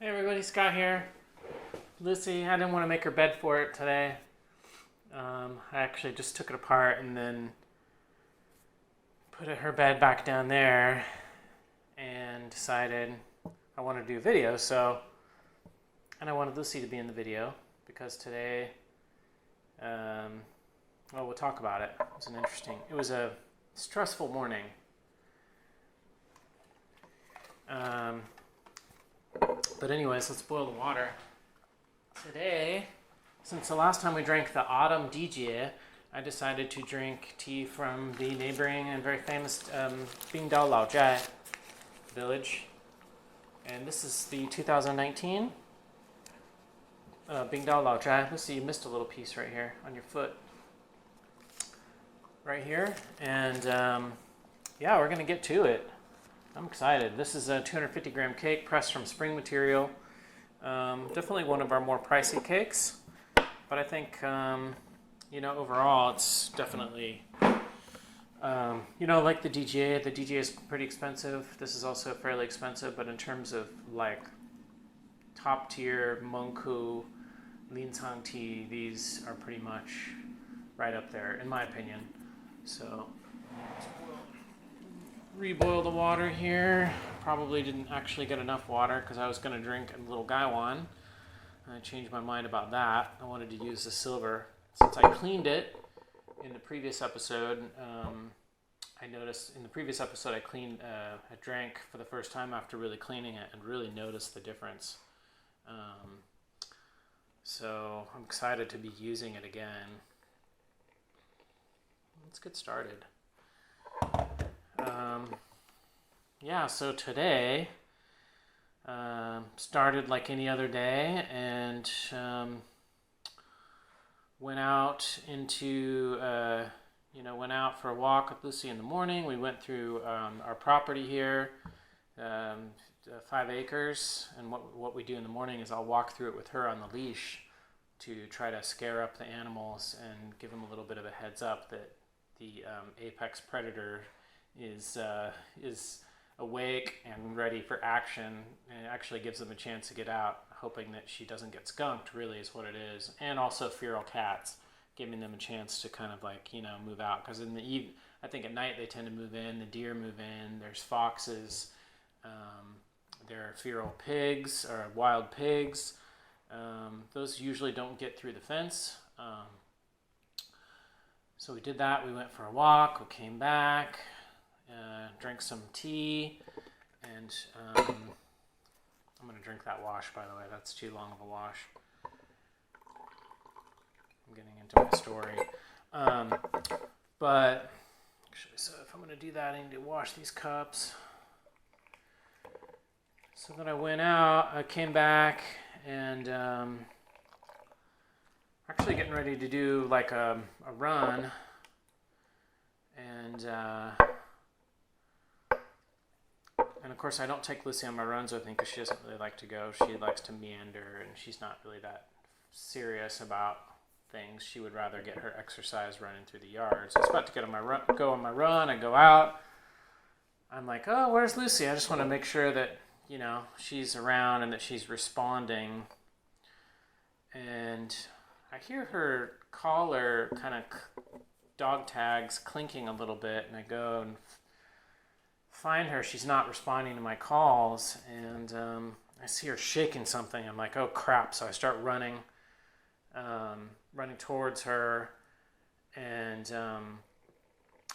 everybody, Scott here. Lucy, I didn't want to make her bed for it today. I actually just took it apart and then put her bed back down there and decided I wanted to do a video, and I wanted Lucy to be in the video because today, we'll talk about it. It was a stressful morning. But anyways, let's boil the water. Today, since the last time we drank the autumn DJ, I decided to drink tea from the neighboring and very famous Bingdao Lao Zhai village. And this is the 2019 Bingdao Lao Zhai. Let's see, you missed a little piece right here on your foot. Right here. And we're going to get to it. I'm excited. This is a 250 gram cake pressed from spring material. Definitely one of our more pricey cakes, but I think, overall it's definitely, like the DGA. The DGA is pretty expensive. This is also fairly expensive, but in terms of like top tier Mengku Lincang tea, these are pretty much right up there, in my opinion. So reboil the water here. Probably didn't actually get enough water because I was going to drink a little gaiwan. I changed my mind about that. I wanted to use the silver. Since I cleaned it in the previous episode, I noticed in the previous episode I drank for the first time after really cleaning it and really noticed the difference. So I'm excited to be using it again. Let's get started. So today started like any other day and went out for a walk with Lucy in the morning. We went through our property here, 5 acres, and what we do in the morning is I'll walk through it with her on the leash to try to scare up the animals and give them a little bit of a heads up that the apex predator is awake and ready for action, and it actually gives them a chance to get out, hoping that she doesn't get skunked, really is what it is. And also feral cats, giving them a chance to kind of move out, because I think at night they tend to move in, the deer move in, there's foxes, there are feral pigs or wild pigs. Those usually don't get through the fence. So we did that. We went for a walk, we came back, drank some tea, and I'm going to drink that wash, by the way. That's too long of a wash. I'm getting into my story. But actually, so if I'm going to do that, I need to wash these cups. So then I went out, I came back, and actually getting ready to do like a run. And of course, I don't take Lucy on my runs with me because she doesn't really like to go. She likes to meander, and she's not really that serious about things. She would rather get her exercise running through the yard. So I was about to go on my run and go out. I'm like, oh, where's Lucy? I just want to make sure that, she's around and that she's responding. And I hear her collar kind of dog tags clinking a little bit, and I go and find her. She's not responding to my calls, and I see her shaking something. I'm like, oh crap. So I start running towards her, and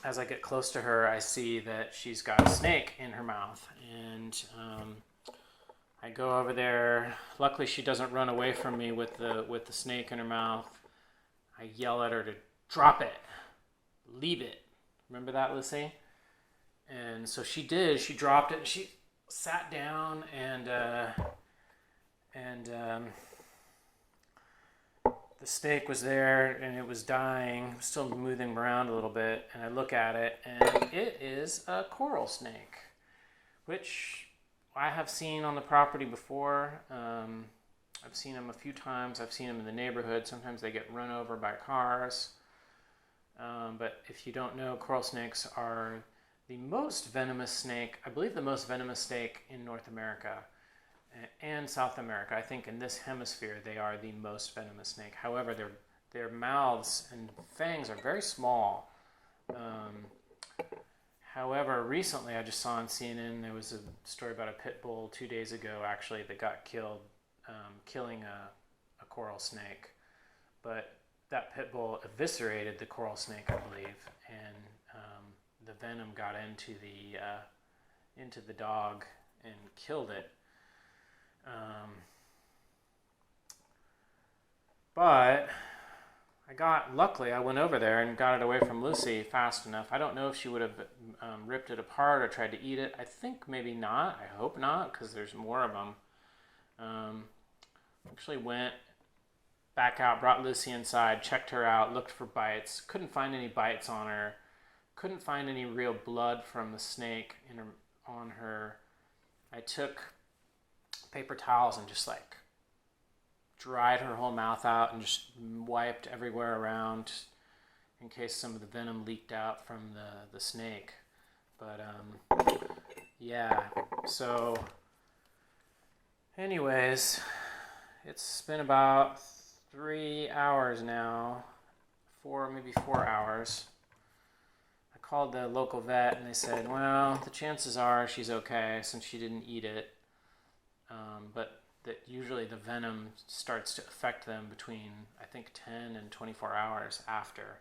as I get close to her, I see that she's got a snake in her mouth, and I go over there. Luckily she doesn't run away from me with the snake in her mouth. I yell at her to drop it, leave it. Remember that, Lucy? And so she did. She dropped it. She sat down, and the snake was there, and it was dying, still moving around a little bit. And I look at it, and it is a coral snake, which I have seen on the property before. I've seen them a few times. I've seen them in the neighborhood. Sometimes they get run over by cars. But if you don't know, coral snakes are the most venomous snake, I believe the most venomous snake in North America. and South America. I think in this hemisphere they are the most venomous snake. However, their mouths and fangs are very small. However, recently I just saw on CNN there was a story about a pit bull 2 days ago actually that got killed, killing a coral snake. But that pit bull eviscerated the coral snake, I believe, and the venom got into the dog and killed it. But luckily I went over there and got it away from Lucy fast enough. I don't know if she would have ripped it apart or tried to eat it. I think maybe not. I hope not, because there's more of them. Actually went back out, brought Lucy inside, checked her out, looked for bites. Couldn't find any bites on her. Couldn't find any real blood from the snake on her. I took paper towels and just like dried her whole mouth out and just wiped everywhere around in case some of the venom leaked out from the snake. But yeah, so anyways, it's been about 3 hours now, maybe 4 hours. I called the local vet and they said, well, the chances are she's okay since she didn't eat it, but that usually the venom starts to affect them between, I think, 10 and 24 hours after.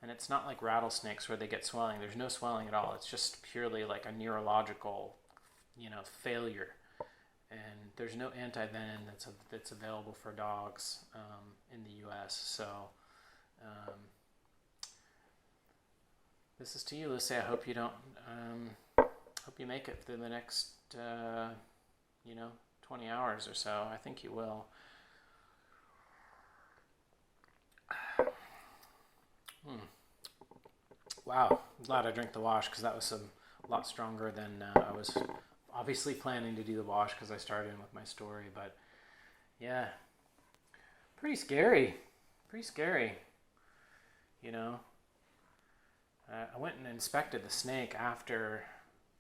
And it's not like rattlesnakes where they get swelling. There's no swelling at all. It's just purely like a neurological, failure. And there's no anti-venom that's available for dogs in the U.S. So this is to you, Lucy. I hope you don't. Hope you make it through the next, 20 hours or so. I think you will. Wow, I'm glad I drank the wash because that was a lot stronger than I was obviously planning to do the wash because I started in with my story. But yeah, pretty scary. I went and inspected the snake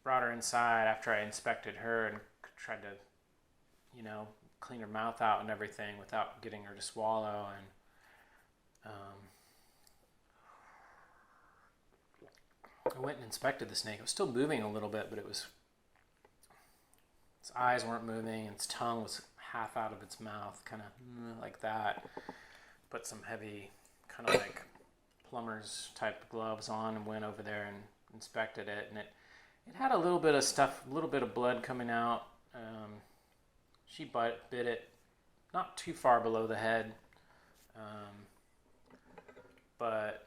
brought her inside after I inspected her and tried to clean her mouth out and everything without getting her to swallow. And I went and inspected the snake. It was still moving a little bit, but its eyes weren't moving, and its tongue was half out of its mouth, kind of like that. Put some heavy, kind of like plumber's type gloves on and went over there and inspected it. And it had a little bit of stuff, a little bit of blood coming out. She bit it not too far below the head, but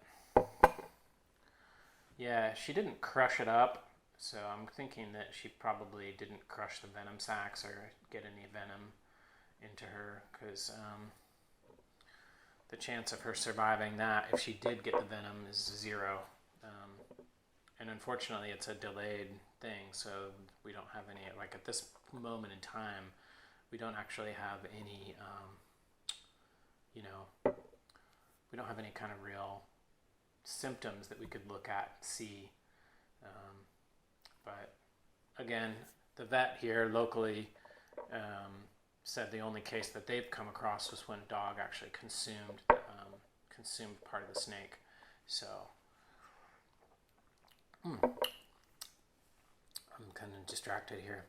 yeah, she didn't crush it up, so I'm thinking that she probably didn't crush the venom sacs or get any venom into her, because the chance of her surviving that, if she did get the venom, is 0. And unfortunately, it's a delayed thing, so we don't have any, like at this moment in time, we don't actually have any, we don't have any kind of real symptoms that we could look at and see. But again, the vet here locally said the only case that they've come across was when a dog actually consumed part of the snake. So I'm kind of distracted here.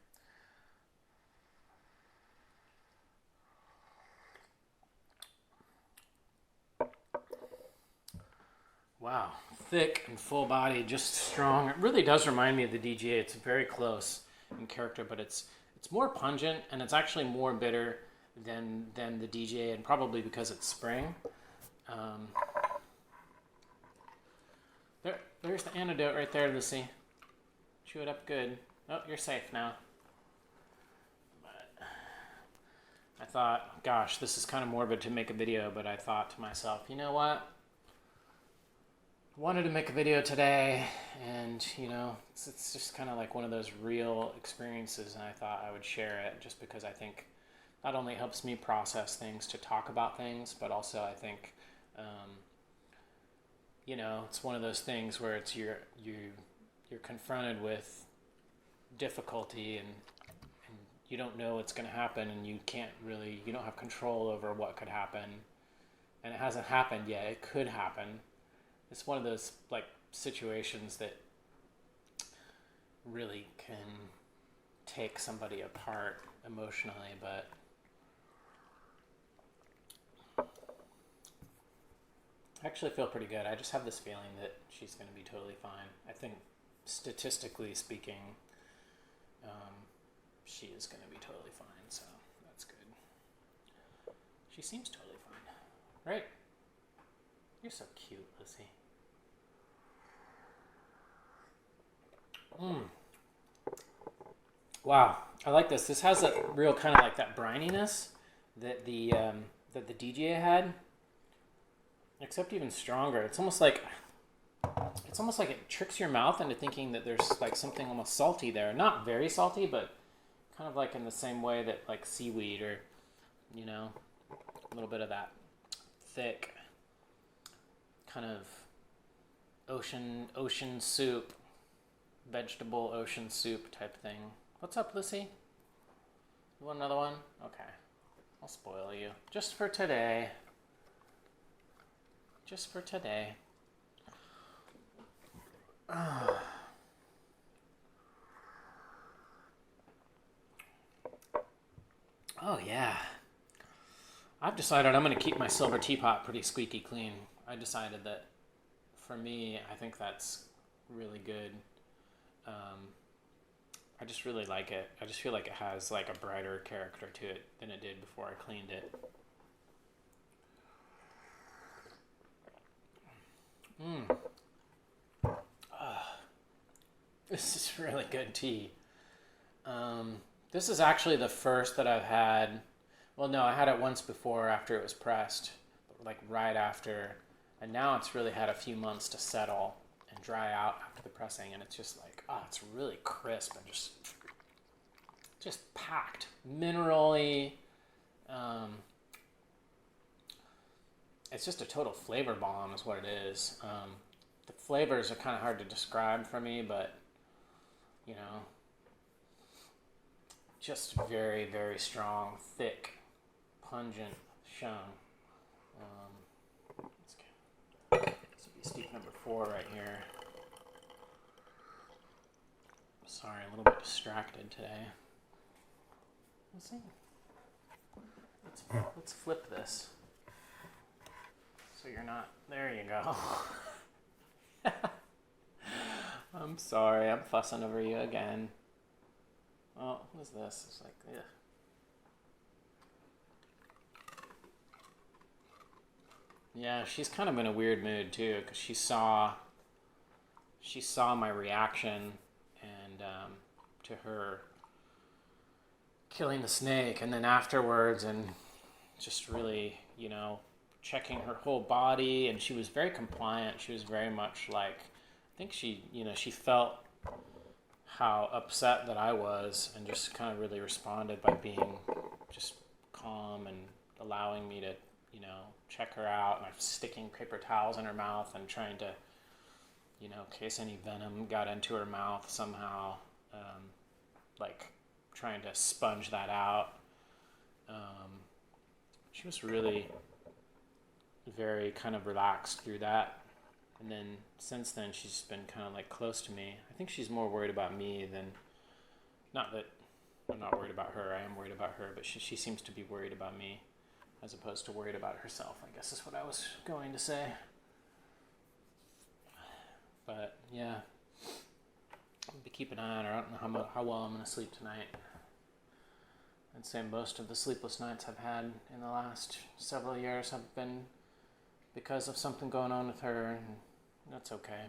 Wow, thick and full body, just strong. It really does remind me of the DGA. It's very close in character, but it's more pungent, and it's actually more bitter than the DGA, and probably because it's spring. There's the antidote right there, Lucy. Chew it up good. Oh, you're safe now. But I thought, gosh, this is kind of morbid to make a video, but I thought to myself, you know what? Wanted to make a video today, and it's just kind of like one of those real experiences, and I thought I would share it just because I think not only helps me process things to talk about things, but also I think it's one of those things where it's you're confronted with difficulty and you don't know what's going to happen, and you don't have control over what could happen, and it hasn't happened yet. It could happen. It's one of those like situations that really can take somebody apart emotionally, but I actually feel pretty good. I just have this feeling that she's going to be totally fine. I think statistically speaking, she is going to be totally fine, so that's good. She seems totally fine. Right? You're so cute, Lizzie. Wow, I like this. This has a real kind of like that brininess that the DJ had, except even stronger. It's almost like it tricks your mouth into thinking that there's like something almost salty there. Not very salty, but kind of like in the same way that like seaweed or, you know, a little bit of that thick kind of ocean soup, vegetable ocean soup type thing. What's up, Lissy? You want another one? Okay. I'll spoil you. Just for today. Just for today. Oh, yeah. I've decided I'm going to keep my silver teapot pretty squeaky clean. I decided that for me, I think that's really good. I just really like it. I just feel like it has like a brighter character to it than it did before I cleaned it. This is really good tea. This is actually the first that I've had. Well, no, I had it once before after it was pressed, like right after. And now it's really had a few months to settle and dry out after the pressing. And it's just like, it's really crisp and just packed. Minerally. It's just a total flavor bomb is what it is. The flavors are kind of hard to describe for me, but, you know, just very, very strong, thick, pungent shung. This will be steep number 4 right here. Sorry, a little bit distracted today. Let's see. Let's flip this. So you're not... There you go. I'm sorry, I'm fussing over you again. Oh, what is this? It's like, ugh. Yeah, she's kind of in a weird mood too, because she saw my reaction and to her killing the snake, and then afterwards, and just really, you know, checking her whole body, and she was very compliant. She was very much like, I think she, you know, she felt how upset that I was, and just kind of really responded by being just calm and allowing me to, you know, check her out. And I'm sticking paper towels in her mouth and trying to, you know, in case any venom got into her mouth somehow, like trying to sponge that out. She was really very kind of relaxed through that. And then since then, she's been kind of like close to me. I think she's more worried about me than, not that I'm not worried about her, I am worried about her, but she seems to be worried about me as opposed to worried about herself, I guess is what I was going to say. But yeah, I'll be keeping an eye on her. I don't know how well I'm going to sleep tonight. I'd say most of the sleepless nights I've had in the last several years have been because of something going on with her, and that's okay.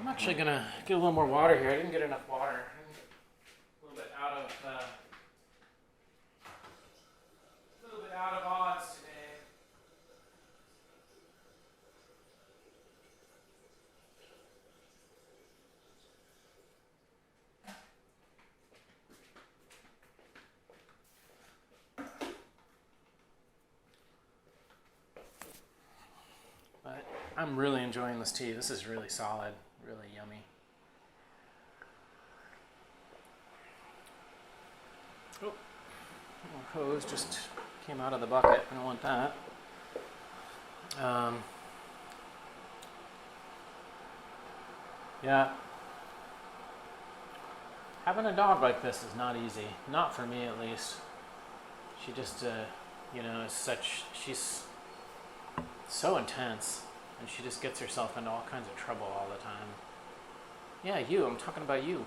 I'm actually going to get a little more water here. I didn't get enough water. I'm a little bit out of odds today. But I'm really enjoying this tea. This is really solid, really yummy. Oh, little hose just came out of the bucket. I don't want that. Yeah. Having a dog like this is not easy. Not for me, at least. She just, she's so intense. And she just gets herself into all kinds of trouble all the time. Yeah, you. I'm talking about you.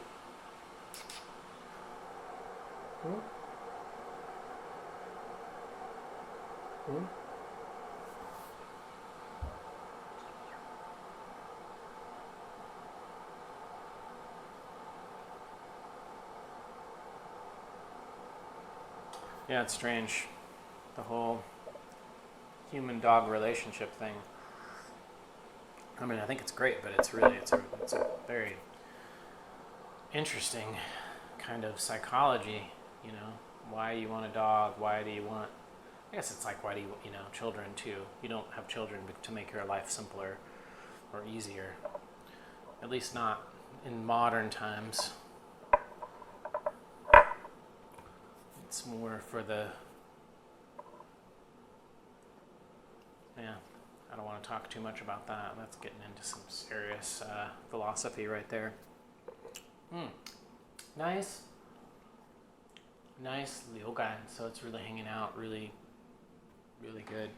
Hmm? Hmm? Yeah, it's strange. The whole human-dog relationship thing. I mean, I think it's great, but it's a very interesting kind of psychology, you know. Why you want a dog? Why do you want... I guess it's like, why do you, children too. You don't have children to make your life simpler or easier. At least not in modern times. It's more for the... Yeah, I don't want to talk too much about that. That's getting into some serious philosophy right there. Nice. Nice liugan, so it's really hanging out, really, really good.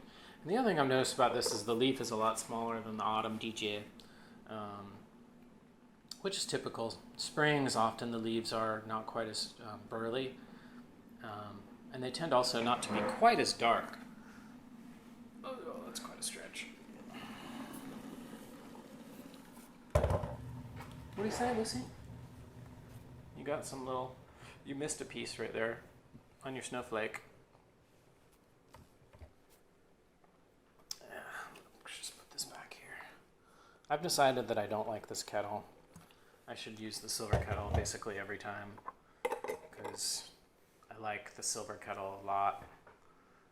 And the other thing I've noticed about this is the leaf is a lot smaller than the autumn DJ, which is typical. Springs, often the leaves are not quite as burly, and they tend also not to be quite as dark. Oh, that's quite a stretch. What do you say, Lucy? You got some little... You missed a piece right there on your snowflake. Let's just put this back here. I've decided that I don't like this kettle. I should use the silver kettle basically every time because I like the silver kettle a lot.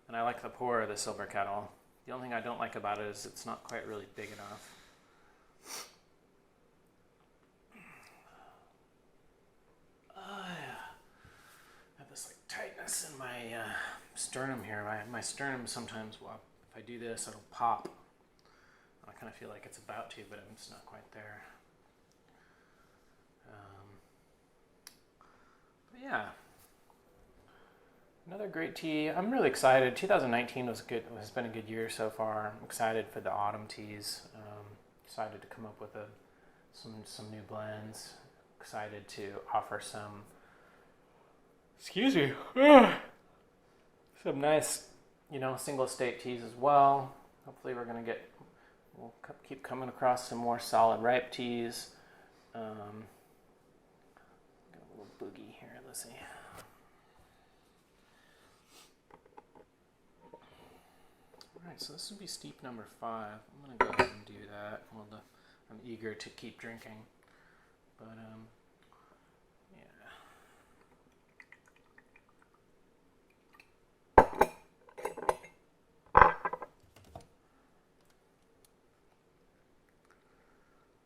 And I like the pu'er of the silver kettle. The only thing I don't like about it is it's not quite really big enough. Tightness in my sternum here. My sternum sometimes, well, if I do this, it'll pop. I kind of feel like it's about to, but it's not quite there. But yeah, another great tea. I'm really excited. 2019 was good. Has been a good year so far. I'm excited for the autumn teas. Excited to come up with some new blends. Excited to offer some. Excuse me. Some nice, single estate teas as well. Hopefully we'll keep coming across some more solid ripe teas. Got a little boogie here, let's see. Alright, so this would be steep number 5. I'm going to go ahead and do that. Well, I'm eager to keep drinking. But,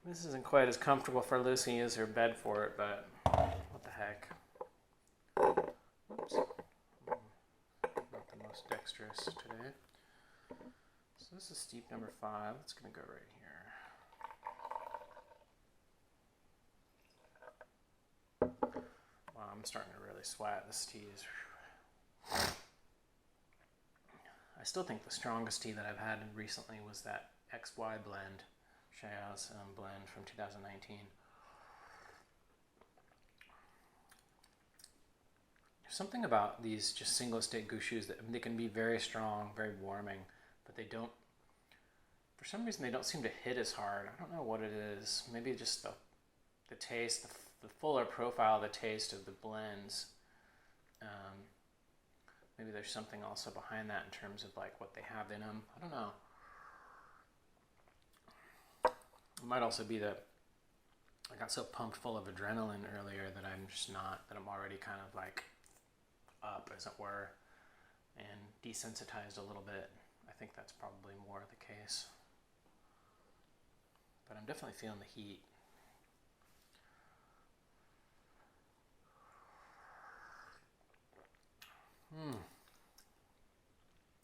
this isn't quite as comfortable for Lucy as her bed for it, but what the heck. Oops. Not the most dexterous today. So this is steep number 5. It's going to go right here. Wow, I'm starting to really sweat. This tea is... I still think the strongest tea that I've had recently was that XY blend. Shaya's blend from 2019. There's something about these just single estate gushus that they can be very strong, very warming, but they don't, for some reason they don't seem to hit as hard. I don't know what it is. Maybe just the taste, the fuller profile of the taste of the blends. Maybe there's something also behind that in terms of like what they have in them. I don't know. It might also be that I got so pumped full of adrenaline earlier that I'm just not, that I'm already kind of like up, as it were, and desensitized a little bit. I think that's probably more the case. I'm definitely feeling the heat.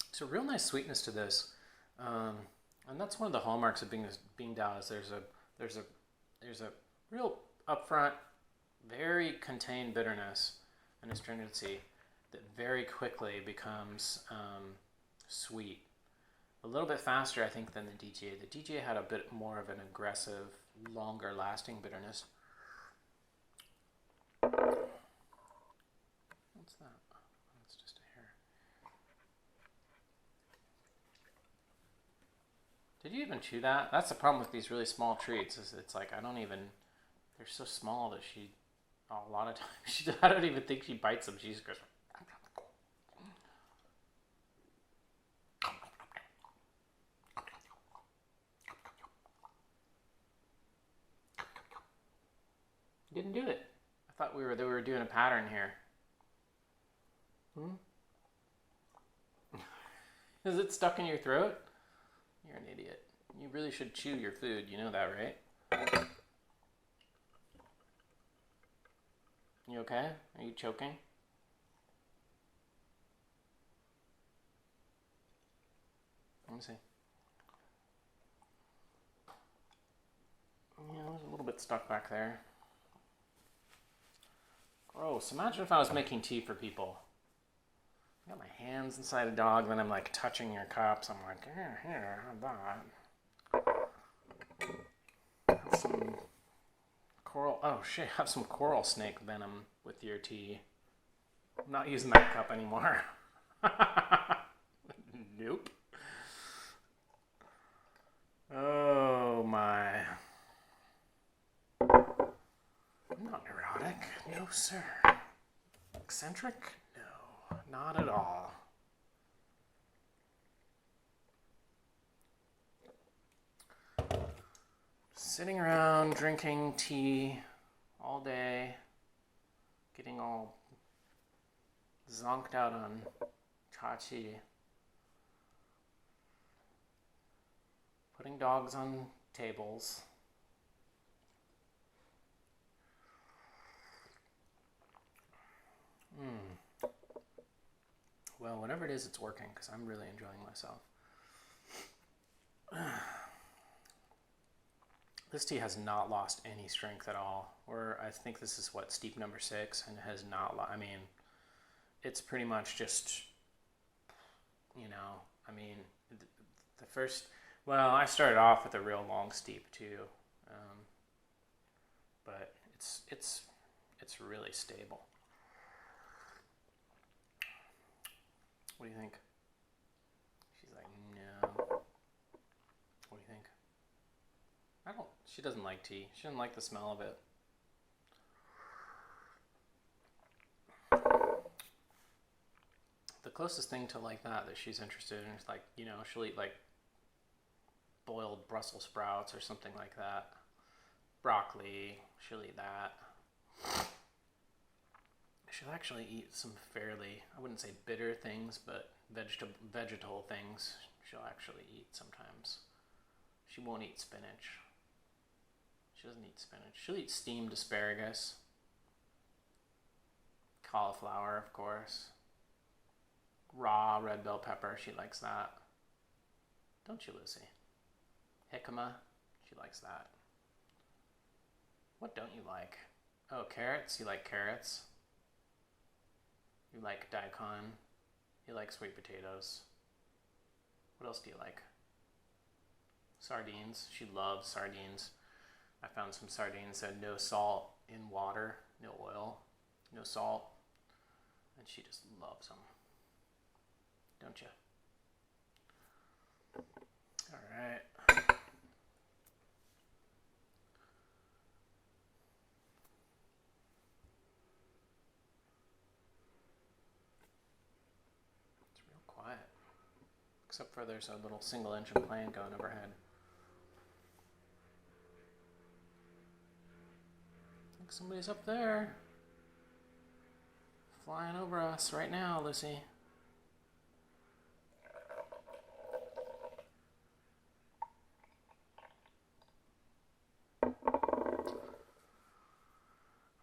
It's a real nice sweetness to this, and that's one of the hallmarks of Bingdao is there's a real upfront, very contained bitterness and astringency that very quickly becomes sweet. A little bit faster, I think, than the DGA. The DGA had a bit more of an aggressive, longer lasting bitterness. What's that? It's just a hair. Did you even chew that? That's the problem with these really small treats. Is it's like I don't even. They're so small that a lot of times, I don't even think she bites them. She just goes. Didn't do it. I thought we were doing a pattern here. Is it stuck in your throat? You're an idiot. You really should chew your food. You know that, right? You okay? Are you choking? Let me see. Yeah, it was a little bit stuck back there. Gross. Imagine if I was making tea for people. I got my hands inside a dog, then I'm like touching your cups. I'm like, here, have that. Have some coral. Oh shit, have some coral snake venom with your tea. I'm not using that cup anymore. Nope. Oh my. I'm not neurotic. No, sir. Eccentric? No, not at all. Sitting around drinking tea all day, getting all zonked out on chachi, putting dogs on tables. Well, whatever it is, it's working because I'm really enjoying myself. This tea has not lost any strength at all. I think this is what, steep number 6, and has not. I mean, it's pretty much just, the first. Well, I started off with a real long steep too, but it's really stable. What do you think? She's like, no. What do you think? She doesn't like tea. She doesn't like the smell of it. The closest thing to like that she's interested in is like, she'll eat like boiled Brussels sprouts or something like that. Broccoli, she'll eat that. She'll actually eat some fairly, I wouldn't say bitter things, but vegetable things she'll actually eat sometimes. She won't eat spinach. She doesn't eat spinach. She'll eat steamed asparagus. Cauliflower, of course. Raw red bell pepper, she likes that. Don't you, Lucy? Jicama, she likes that. What don't you like? Oh, carrots? You like carrots? You like daikon. You like sweet potatoes. What else do you like? Sardines. She loves sardines. I found some sardines that had no salt in water, no oil, no salt. And she just loves them. Don't you? All right. Except for there's a little single engine plane going overhead. I think somebody's up there. Flying over us right now, Lucy.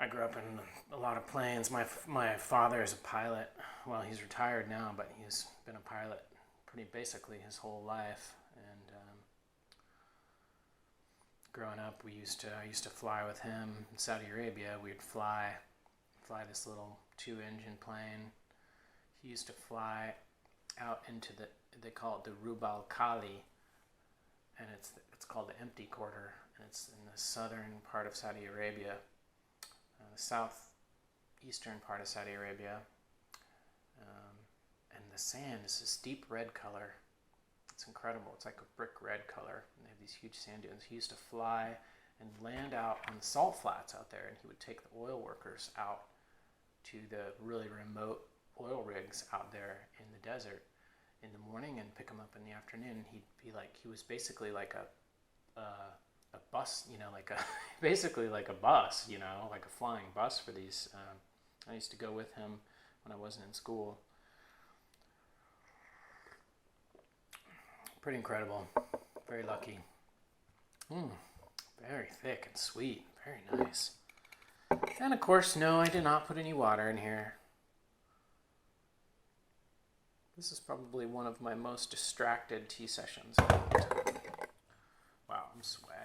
I grew up in a lot of planes. My father is a pilot. Well, he's retired now, but he's been a pilot pretty basically his whole life. And growing up, I used to fly with him in Saudi Arabia. We'd fly this little 2-engine plane. He used to fly out into they call it the Rub al Khali, and it's called the empty quarter, and it's in the southern part of Saudi Arabia, the southeastern part of Saudi Arabia, and the sand is this deep red color. It's incredible. It's like a brick red color, and they have these huge sand dunes. He used to fly and land out on the salt flats out there, and he would take the oil workers out to the really remote oil rigs out there in the desert in the morning and pick them up in the afternoon. He was basically like a bus, basically like a bus, like a flying bus for these. I used to go with him when I wasn't in school. Pretty incredible. Very lucky. Very thick and sweet. Very nice. And of course, no, I did not put any water in here. This is probably one of my most distracted tea sessions. Wow, I'm sweating.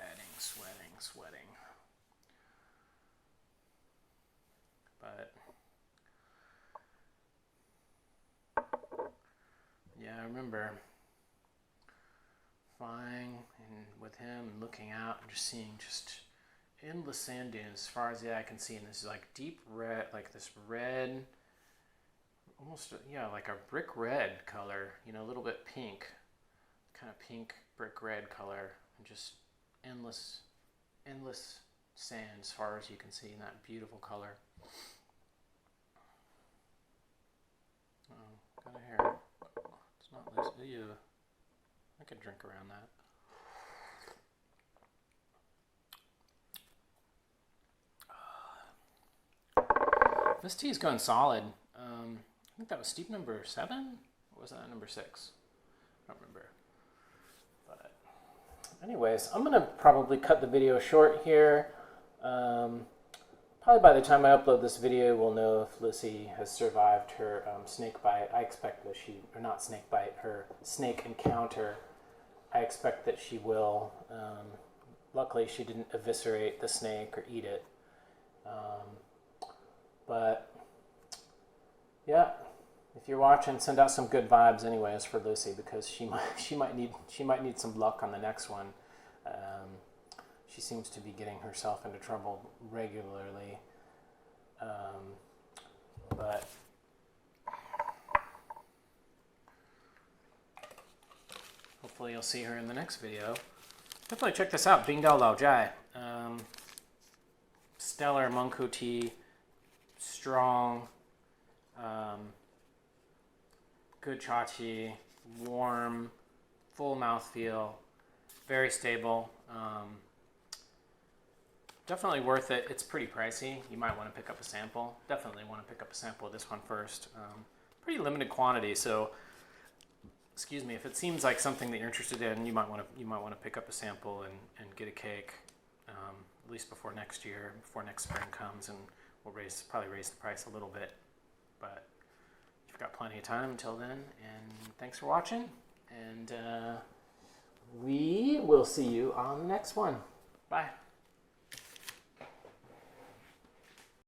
But yeah, I remember flying and with him and looking out and just seeing just endless sand dunes as far as the eye can see, and this is like deep red, like this red, almost like a brick red color, a little bit pink, kind of pink brick red color, and just endless sand as far as you can see in that beautiful color. Got a hair. It's not loose. Ew. I could drink around that. This tea is going solid. I think that was steep number 7? Or was that number 6? I don't remember. But anyways, I'm going to probably cut the video short here. Probably by the time I upload this video, we'll know if Lucy has survived her snake bite. I expect that her snake encounter. I expect that she will. Luckily, she didn't eviscerate the snake or eat it. But yeah, if you're watching, send out some good vibes, anyways, for Lucy, because she might need some luck on the next one. She seems to be getting herself into trouble regularly, but hopefully you'll see her in the next video. Definitely check this out, Bingdao Lao Zhai. Stellar Mengkou tea, strong, good cha tea, warm, full mouthfeel, very stable. Definitely worth it. It's pretty pricey. You might want to pick up a sample. Definitely want to pick up a sample of this one first. Pretty limited quantity, so excuse me, if it seems like something that you're interested in, you might want to pick up a sample and get a cake, at least before next year, before next spring comes, and we'll probably raise the price a little bit. But you've got plenty of time until then, and thanks for watching, and we will see you on the next one. Bye.